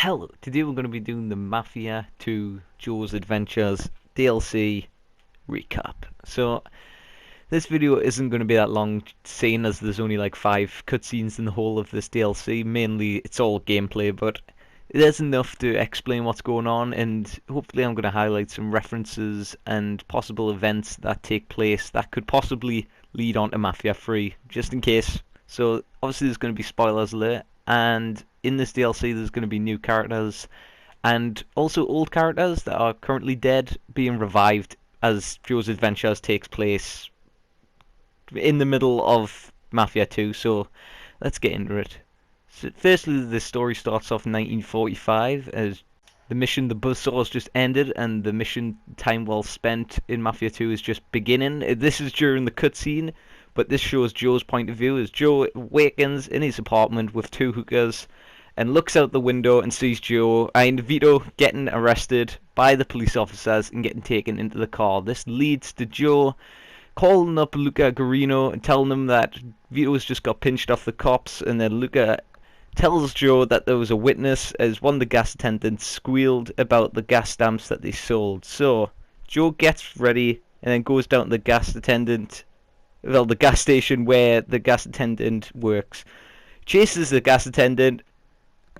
Hello, today we're going to be doing the Mafia 2 Joe's Adventures DLC recap. So, this video isn't going to be that long, seeing as there's only like 5 cutscenes in the whole of this DLC. Mainly, it's all gameplay, but it is enough to explain what's going on, and hopefully I'm going to highlight some references and possible events that take place that could possibly lead on to Mafia 3, just in case. So, obviously there's going to be spoilers alert, and in this DLC there's going to be new characters and also old characters that are currently dead being revived as Joe's Adventures takes place in the middle of Mafia 2, so let's get into it. So firstly, the story starts off in 1945 as the mission, the buzzsaw, has just ended and the mission time well spent in Mafia 2 is just beginning. This is during the cutscene, but this shows Joe's point of view as Joe awakens in his apartment with 2 hookers and looks out the window and sees Joe and Vito getting arrested by the police officers and getting taken into the car. This leads to Joe calling up Luca Guarino and telling him that Vito's just got pinched off the cops, and then Luca tells Joe that there was a witness as one of the gas attendants squealed about the gas stamps that they sold. So Joe gets ready and then goes down to the gas station where the gas attendant works. Chases the gas attendant.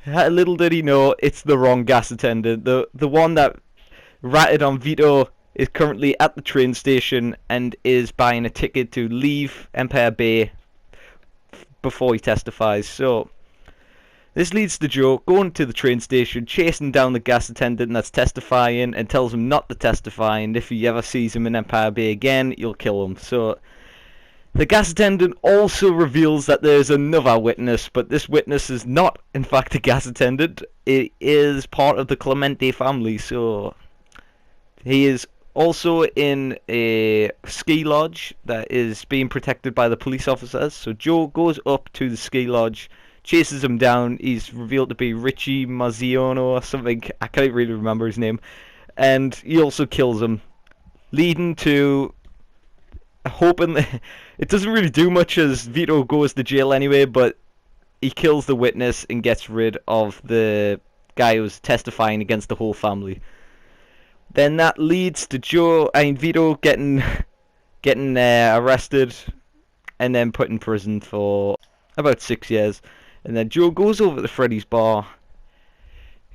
Little did he know, it's the wrong gas attendant. The one that ratted on Vito is currently at the train station and is buying a ticket to leave Empire Bay before he testifies. So this leads to Joe going to the train station, chasing down the gas attendant that's testifying, and tells him not to testify, and if he ever sees him in Empire Bay again, you'll kill him. So the gas attendant also reveals that there's another witness, but this witness is not, in fact, a gas attendant. It is part of the Clemente family, so he is also in a ski lodge that is being protected by the police officers. So Joe goes up to the ski lodge, chases him down. He's revealed to be Richie Mazziano or something. I can't really remember his name. And he also kills him, leading to hoping that it doesn't really do much as Vito goes to jail anyway, but he kills the witness and gets rid of the guy who's testifying against the whole family. Then that leads to Joe and Vito getting arrested and then put in prison for about 6 years. And then Joe goes over to Freddy's bar,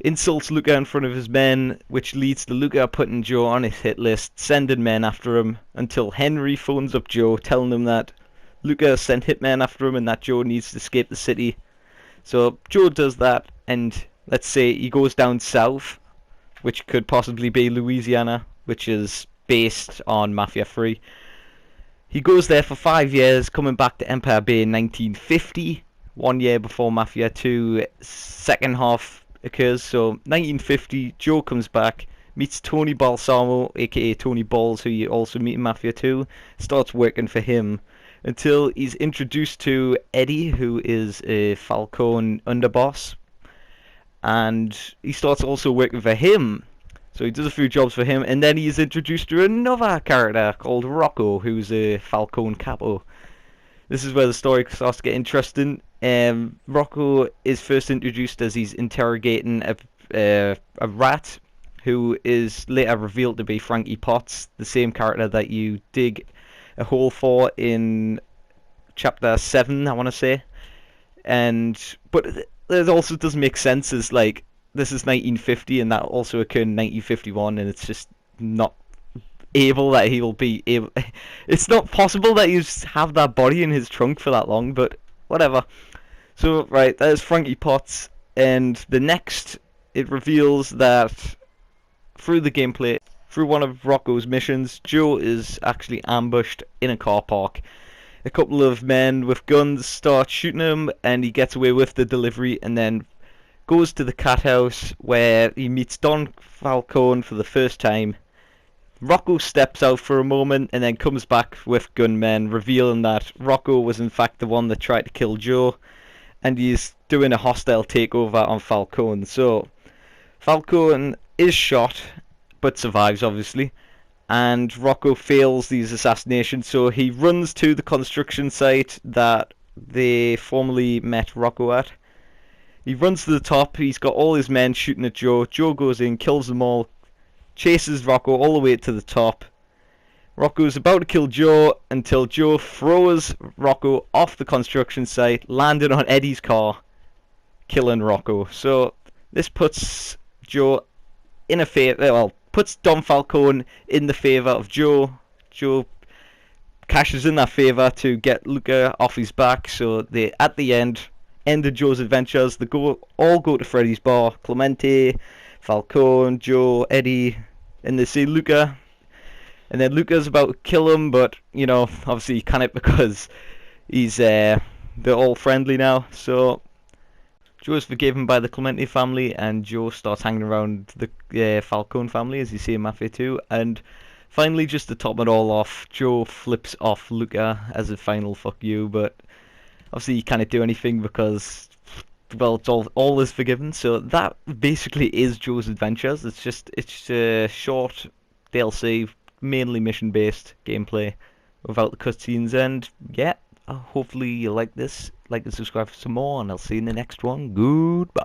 insults Luca in front of his men, which leads to Luca putting Joe on his hit list, sending men after him, until Henry phones up Joe, telling him that Luca sent hitmen after him and that Joe needs to escape the city. So Joe does that, and let's say he goes down south, which could possibly be Louisiana, which is based on Mafia 3. He goes there for 5 years, coming back to Empire Bay in 1950, 1 year before Mafia 2 second half occurs. So 1950, Joe comes back, meets Tony Balsamo, aka Tony Balls, who you also meet in Mafia 2, starts working for him until he's introduced to Eddie, who is a Falcone underboss, and he starts also working for him. So he does a few jobs for him, and then he's introduced to another character called Rocco, who's a Falcone capo. This is where the story starts to get interesting. Rocco is first introduced as he's interrogating a rat, who is later revealed to be Frankie Potts, the same character that you dig a hole for in chapter 7, I want to say. But it also doesn't make sense, as like this is 1950 and that also occurred in 1951, and it's just not able that he'll be able. It's not possible that he'll have that body in his trunk for that long, but whatever. So right, there's Frankie Potts, and the next it reveals that through the gameplay, through one of Rocco's missions, Joe is actually ambushed in a car park. A couple of men with guns start shooting him, and he gets away with the delivery, and then goes to the cat house where he meets Don Falcone for the first time. Rocco steps out for a moment and then comes back with gunmen, revealing that Rocco was in fact the one that tried to kill Joe, and he's doing a hostile takeover on Falcone. So Falcone is shot, but survives obviously, and Rocco fails these assassinations, so he runs to the construction site that they formerly met Rocco at. He runs to the top. He's got all his men shooting at Joe. Joe goes in, kills them all, chases Rocco all the way to the top. Rocco's about to kill Joe until Joe throws Rocco off the construction site, landing on Eddie's car, killing Rocco. So this puts Joe in a favor. Well, puts Don Falcone in the favor of Joe. Joe cashes in that favor to get Luca off his back. So they, at the end of Joe's adventures, they all go to Freddy's bar. Clemente, Falcone, Joe, Eddie, and they see Luca. And then Luca's about to kill him, but, you know, obviously he can't because they're all friendly now. So Joe's forgiven by the Clemente family, and Joe starts hanging around the Falcone family, as you see in Mafia 2. And finally, just to top it all off, Joe flips off Luca as a final fuck you, but obviously he can't do anything because, well, it's all is forgiven. So that basically is Joe's adventures. It's a short DLC, mainly mission-based gameplay without the cutscenes, and yeah, hopefully you like this. Like and subscribe for some more, and I'll see you in the next one. Goodbye.